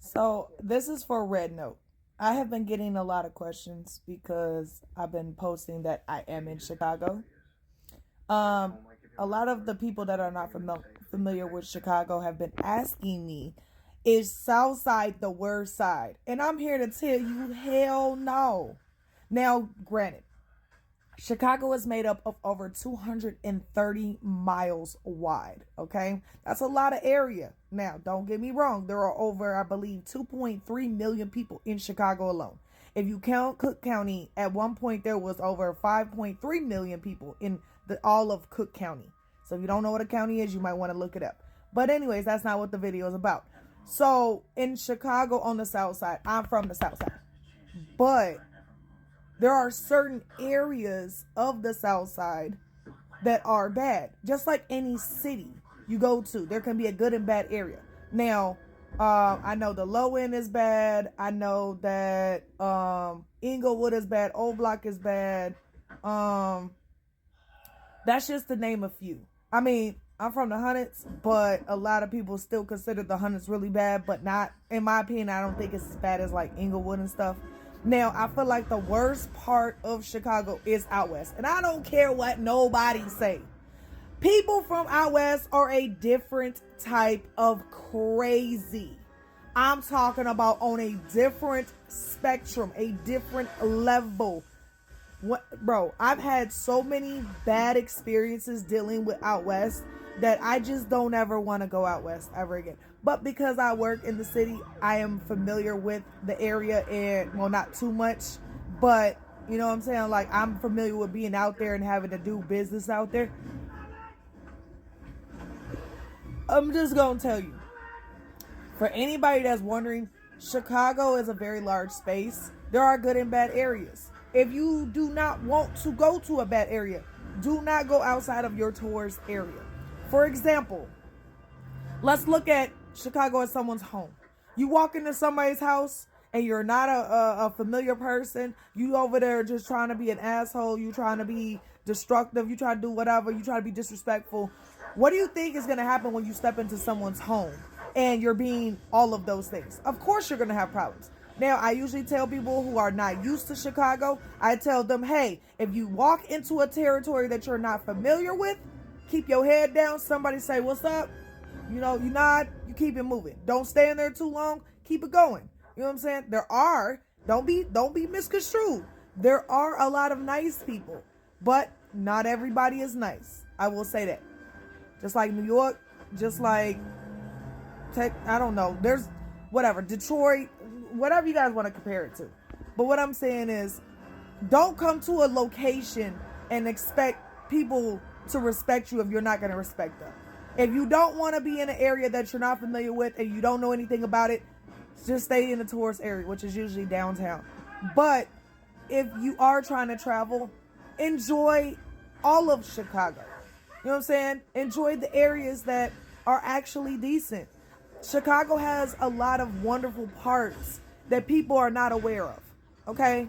So this is for Red Note. I have been getting a lot of questions because I've been posting that I am in Chicago. Um, a lot of the people that are not familiar with Chicago have been asking me, is Southside the worst side? And I'm here to tell you, hell no. Now, granted, Chicago is made up of over 230 miles wide. Okay. That's a lot of area. Now, don't get me wrong. There are over, I believe, 2.3 million people in Chicago alone. If you count Cook County, at one point there was over 5.3 million people in all of Cook County. So if you don't know what a county is, you might want to look it up. But anyways, that's not what the video is about. So in Chicago on the south side, I'm from the south side. But there are certain areas of the south side that are bad. Just like any city you go to, there can be a good and bad area. Now, I know the low end is bad. I know that Inglewood is bad. Old Block is bad. That's just to name a few. I mean, I'm from the Hundreds, but a lot of people still consider the Hundreds really bad, but not, in my opinion, I don't think it's as bad as like Inglewood and stuff. Now, I feel like the worst part of Chicago is out west. And I don't care what nobody say. People from out west are a different type of crazy. I'm talking about on a different spectrum, a different level. Bro, I've had so many bad experiences dealing with out west that I just don't ever want to go out west ever again. But because I work in the city, I am familiar with the area, and well, not too much, but you know what I'm saying? Like, I'm familiar with being out there and having to do business out there. I'm just going to tell you, for anybody that's wondering, Chicago is a very large space. There are good and bad areas. If you do not want to go to a bad area, do not go outside of your tourist area. For example, let's look at Chicago as someone's home. You walk into somebody's house and you're not a familiar person. You over there just trying to be an asshole. You trying to be destructive. You try to do whatever. You try to be disrespectful. What do you think is going to happen when you step into someone's home and you're being all of those things? Of course you're going to have problems. Now, I usually tell people who are not used to Chicago, I tell them, hey, if you walk into a territory that you're not familiar with, keep your head down. Somebody say, what's up? You know, you nod, you keep it moving. Don't stay in there too long. Keep it going. You know what I'm saying? Don't be misconstrued. There are a lot of nice people, but not everybody is nice. I will say that. Just like New York, just like I don't know. There's whatever, Detroit, whatever you guys want to compare it to. But what I'm saying is, don't come to a location and expect people to respect you if you're not going to respect them. If you don't want to be in an area that you're not familiar with and you don't know anything about it, just stay in the tourist area, which is usually downtown. But if you are trying to travel, enjoy all of Chicago. You know what I'm saying? Enjoy the areas that are actually decent. Chicago has a lot of wonderful parts that people are not aware of. Okay?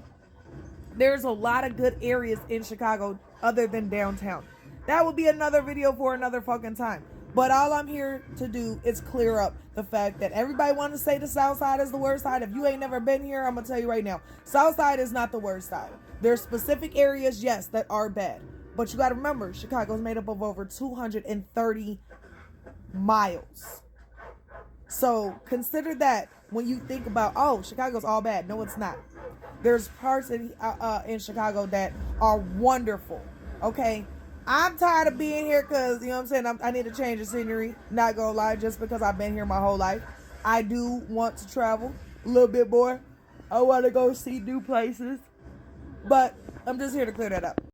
There's a lot of good areas in Chicago other than downtown. That would be another video for another fucking time. But all I'm here to do is clear up the fact that everybody wants to say the South Side is the worst side. If you ain't never been here, I'm going to tell you right now. South Side is not the worst side. There's specific areas, yes, that are bad. But you got to remember, Chicago is made up of over 230 miles. So consider that when you think about, oh, Chicago's all bad. No, it's not. There's parts in Chicago that are wonderful. Okay? I'm tired of being here because, you know what I'm saying, I need to change the scenery. Not gonna lie, just because I've been here my whole life. I do want to travel a little bit more. I want to go see new places. But I'm just here to clear that up.